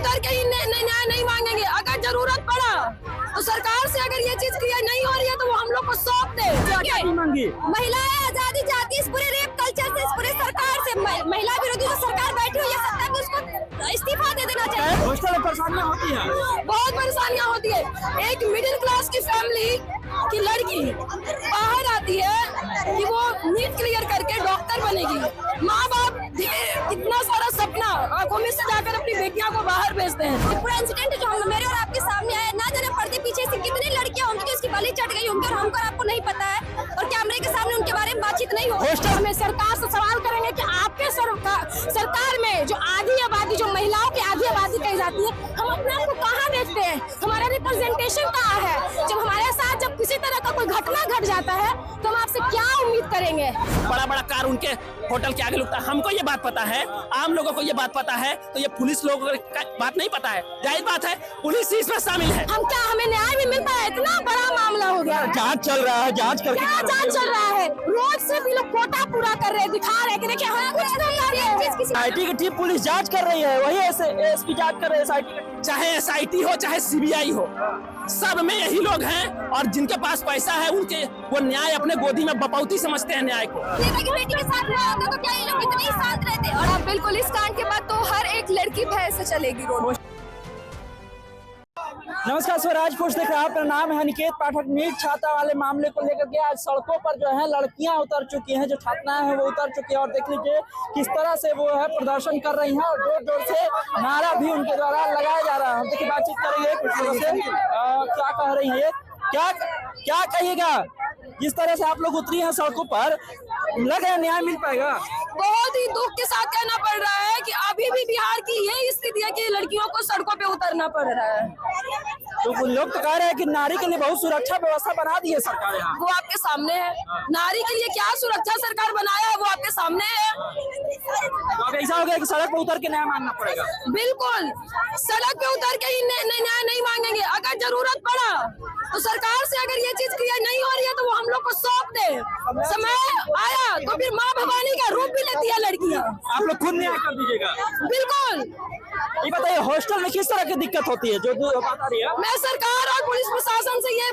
उतर के ही न्याय नहीं मांगेंगे। अगर जरूरत पड़ा तो सरकार से अगर ये चीज क्लियर नहीं हो रही है तो वो हम लोग को सौंप दे। महिलाएं आजादी चाहती है, इस पूरे रेप कल्चर से, इस पूरे सरकार से। महिला विरोधी जो सरकार बैठी हुई है सत्ता में, उसको इस्तीफा दे देना चाहिए। हॉस्टल में परेशानियां होती है, बहुत परेशानियां होती है। एक मिडिल क्लास की फैमिली की लड़की बाहर आती है कि वो नीट क्लियर करके डॉक्टर बनेगी। माँ बाप इतना सारा सपना आंखों में से जाकर अपनी बेटियां को बाहर भेजते हैं। पूरा इंसिडेंट जो मेरे और आपके सामने आया, ना जाने पर्दे पीछे से कितनी लड़कियां होंगी जो इसकी बलि चढ़ गई होंगी और हमको आपको नहीं पता है, और कैमरे के सामने उनके बारे में बातचीत नहीं हो। हॉस्टल में सरकार से सवाल करेंगे कि आपके सरकार में जो आधी आबादी, जो महिलाओं की आधी आबादी कही जाती है, हम अपने आप को कहाँ देखते हैं? हमारा रिप्रेजेंटेशन कहाँ है? जब हमारे साथ जब किसी तरह का कोई घटना घट जाता है तो हम आपसे क्या उम्मीद करेंगे? बड़ा बड़ा कार उनके होटल के आगे लगता है। हमको ये बात पता है, आम लोगों को ये बात पता है, तो ये पुलिस लोगों को बात नहीं पता है। जाहिर बात है पुलिस इसमें शामिल है। हम क्या, हमें न्याय भी मिलता है? इतना बड़ा मामला हो गया। जांच चल रहा है, जांच करके क्या जांच चल रहा है? रोज से भी लोग कोटा पूरा कर रहे हैं, दिखा रहे हैं कि देखिए हमें कुछ नहीं आ रही है। आईटी की टीम पुलिस जांच कर रही है, वही एसपी जांच कर रहे हैं। चाहे एसआईटी हो चाहे सीबीआई हो, सब में यही लोग हैं, और जिनके पास पैसा है उनके वो न्याय अपने गोदी में बपौती समझते हैं न्याय को। नेता की बेटी के साथ हुआ होता तो क्या ये लोग इतने ही शांत रहते? और अब बिल्कुल इस कांड के बाद तो हर एक लड़की भय से चलेगी रोड। नमस्कार, स्वराज पोस्ट देख रहे हैं, आपका नाम है निकेत पाठक। नीट छात्रा वाले मामले को लेकर के आज सड़कों पर जो है लड़कियां उतर चुकी हैं, जो छात्राएं हैं वो उतर चुकी हैं, और देख लीजिए किस तरह से वो है प्रदर्शन कर रही हैं, और जोर जोर से नारा भी उनके द्वारा लगाया जा रहा है। हम देखिए बातचीत करेंगे कुछ लोगों से, क्या कह रही है ये, क्या कहिएगा? जिस तरह से आप लोग उतरी हैं सड़कों पर, लग रहा है न्याय मिल पाएगा? बहुत ही दुख के साथ कहना पड़ रहा है कि अभी भी बिहार की यही स्थिति है कि लड़कियों को सड़कों पे उतरना पड़ रहा है। तो लोग तो कह रहे हैं कि नारी के लिए बहुत सुरक्षा व्यवस्था बना दी है सरकार यहाँ। वो आपके सामने है। नारी के लिए क्या सुरक्षा सरकार बनाया है वो आपके सामने है। तो अब ऐसा हो गया कि सड़क पे उतर के न्याय मांगना पड़ेगा? बिल्कुल, सड़क पे उतर के ही न्याय नहीं मांगेंगे। अगर जरूरत पड़ा तो सरकार से अगर ये चीज क्लियर नहीं हो रही है तो वो हम लोग को सौंप दे। समय आया तो फिर माँ भवानी का रूप भी लेती है लड़कियाँ। आप लोग खुद न्याय कर दीजिएगा? बिल्कुल। ये बताइए हॉस्टल में किस तरह की दिक्कत होती है जो बता रही है? मैं सरकार और पुलिस प्रशासन से ये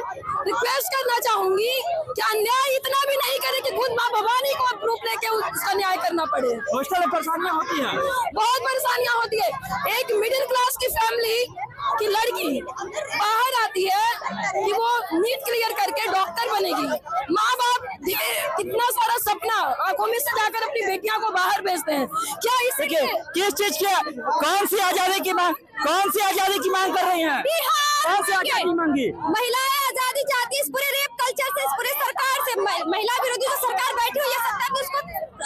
रिक्वेस्ट करना चाहूंगी कि अन्याय इतना भी नहीं करे कि खुद माँ भवानी को प्रूफ लेके उसका न्याय करना पड़े। हॉस्टल में परेशानियां होती है, बहुत परेशानियां होती है। एक मिडिल क्लास की फैमिली की लड़की बाहर आती है कि वो नीट क्लियर करके डॉक्टर बनेगी। माँ बाप इतना सारा सपना आंखों में से जाकर अपनी बेटियां को बाहर भेजते हैं। क्या इसके किस चीज की, कौन सी आजादी की मांग कर रही हैं? कौन सी आजादी मांगी? महिलाएं आजादी चाहती है, इस पूरे रेप कल्चर से, इस पूरे सरकार से। महिला विरोधी जो सरकार बैठी हुई है सत्ता में, उसको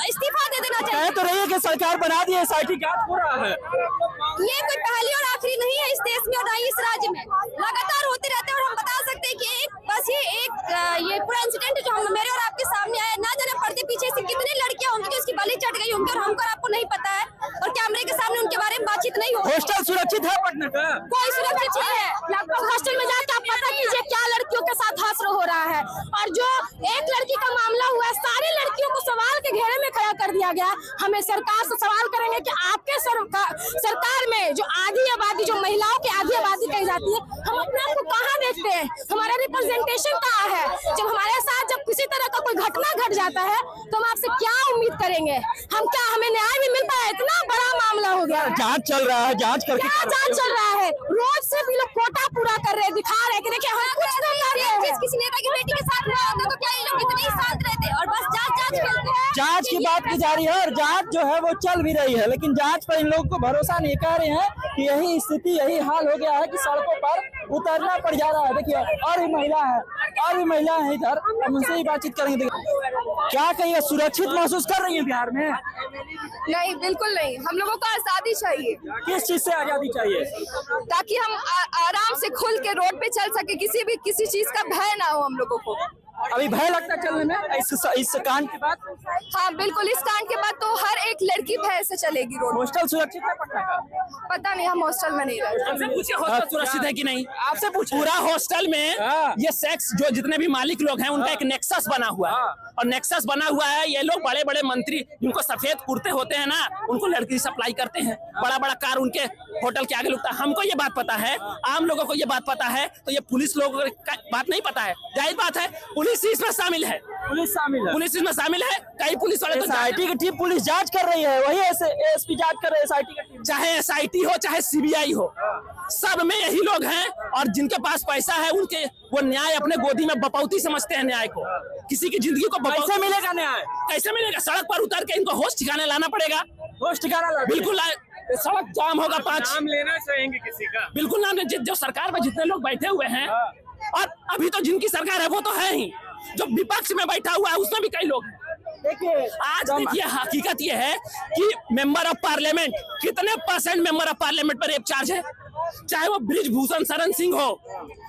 इस्तीफा दे देना चाहिए। कह तो रही है कि सरकार बना दी है, एसआईटी जांच हो रहा है। ये कोई पहली और आखिरी नहीं है इस देश में और ना ही इस राज्य में, लगातार होते रहते हैं। और हम बता सकते हैं कि ये पूरा इंसिडेंट जो मेरे और आपके सामने आया, ना जाने पर्दे पीछे से कितनी लड़कियां होंगी जो इसकी बलि चढ़ गई होंगी, और हमको आपको नहीं पता है, और कैमरे के सामने उनके बारे में बातचीत नहीं हो। हॉस्टल सुरक्षित है पटना का? कोई सुरक्षित नहीं है। लगभग हॉस्टल में जाकर आप पता कीजिए क्या लड़कियों के साथ हादसा हो रहा है। और जो एक लड़की का मामला हुआ है, सारी लड़कियों को सवाल के घेरे में खड़ा कर दिया गया। हमें सरकार से सवाल करेंगे कि आपके सरकार में जो आधी आबादी, जो महिलाओं की आधी आबादी कही जाती है, हम अपने आप को कहाँ देखते हैं? हमारा रिप्रेजेंटेशन कहाँ है? जब हमारे साथ जब किसी तरह का कोई घटना घट जाता है तो हम आपसे क्या उम्मीद करेंगे? हम क्या, हमें न्याय भी मिलता है? इतना बड़ा मामला हो गया। जांच चल रहा है, जांच करके क्या जांच चल रहा है? रोज से भी लोग कोटा पूरा कर रहे हैं, दिखा रहे हैं कि देखिए हमें कुछ नहीं आ रही है। किसी नेता की बेटी के साथ हुआ होता तो क्या ये लोग इतने ही शांत रहते? और बस जांच करते हैं। जांच की बात की जा रही है, और जांच जो है वो चल भी रही है, लेकिन जांच पर इन लोगों को भरोसा नहीं कर रहे हैं कि यही स्थिति, यही हाल हो गया है कि सड़कों पर उतरना पड़ जा रहा है। देखिए और भी महिला है इधर, हम उनसे ही बातचीत करेंगे। क्या कहिए, सुरक्षित महसूस कर रही है बिहार में? नहीं, बिल्कुल नहीं। हम लोगों को आजादी चाहिए। किस चीज से आजादी चाहिए? ताकि हम आराम से खुल के रोड पे चल सके, किसी चीज का भय ना हो हम लोगों को। अभी भय लगता है चलने में इस कांड के बाद? हाँ बिल्कुल, इस कांड के बाद तो हर एक लड़की भय से चलेगी रोड। हॉस्टल सुरक्षित है पटना का? पता नहीं, हम हॉस्टल में नहीं रहते। हमसे पूछिए हॉस्टल सुरक्षित है कि नहीं? आपसे पूछिए। पूरा हॉस्टल में ये सेक्स, जो जितने भी मालिक लोग हैं उनका एक नेक्सस बना हुआ है, और नेक्सस बना हुआ है। ये लोग बड़े बड़े मंत्री जिनको सफेद कुर्ते होते हैं ना, उनको लड़की सप्लाई करते हैं। बड़ा बड़ा कार उनके होटल के आगे लुकता है, हमको ये बात पता है, आम लोगों को ये बात पता है, तो ये पुलिस लोगों को बात नहीं पता है। जाहिर बात है पुलिस इसमें शामिल है, पुलिस इसमें शामिल है। कई पुलिस वाले तो एसआईटी की टीम पुलिस जांच कर रही है, वही एसपी जांच कर रहे हैं एसआईटी की टीम। चाहे एसआईटी हो चाहे सीबीआई हो, सब में यही लोग हैं। और जिनके पास पैसा है उनके वो न्याय अपने गोदी में बपौती समझते हैं न्याय को। किसी की जिंदगी को कैसे मिलेगा न्याय? कैसे मिलेगा? सड़क पर उतर के इनको होश ठिकाने लाना पड़ेगा। होश ठिकाना बिल्कुल सड़क जाम होगा, 5 नाम लेना चाहेंगे किसी का? बिल्कुल नाम जो सरकार में जितने लोग बैठे हुए हैं, और अभी तो जिनकी सरकार है वो तो है ही, जो विपक्ष में बैठा हुआ है उसमें भी कई लोग हैं। देखिए आज देखिए हकीकत ये है कि मेंबर ऑफ पार्लियामेंट, कितने % मेंबर ऑफ पार्लियामेंट पर रेप चार्ज है? चाहे वो बृजभूषण शरण सिंह हो।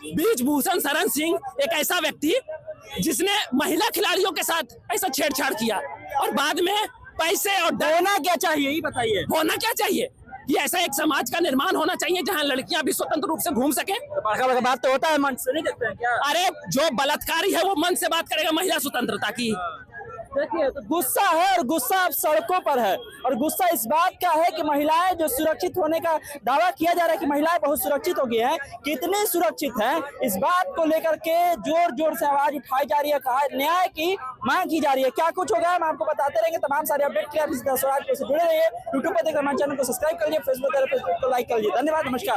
बृजभूषण शरण सिंह एक ऐसा व्यक्ति जिसने महिला खिलाड़ियों के साथ ऐसा छेड़छाड़ किया, और बाद में पैसे और होना क्या चाहिए ये बताइए। होना क्या चाहिए कि ऐसा एक समाज का निर्माण होना चाहिए जहां लड़कियां भी स्वतंत्र रूप से घूम सके। बड़का बात तो होता है, मन से नहीं देखते हैं क्या? अरे जो बलात्कारी है वो मन से बात करेगा महिला स्वतंत्रता की। देखिए तो गुस्सा है, और गुस्सा अब सड़कों पर है, और गुस्सा इस बात का है कि महिलाएं जो सुरक्षित होने का दावा किया जा रहा है कि महिलाएं बहुत सुरक्षित हो गई हैं, कितनी सुरक्षित हैं इस बात को लेकर के जोर जोर से आवाज उठाई जा रही है, कहा न्याय की मांग की जा रही है। क्या कुछ होगा हम आपको बताते रहेंगे। तमाम सारे अपडेट के लिए आप इस स्वराज से जुड़े रहिए। यूट्यूब पर देखकर हमारे चैनल को सब्सक्राइब कर लीजिए, फेसबुक को लाइक कर लीजिए। धन्यवाद, नमस्कार।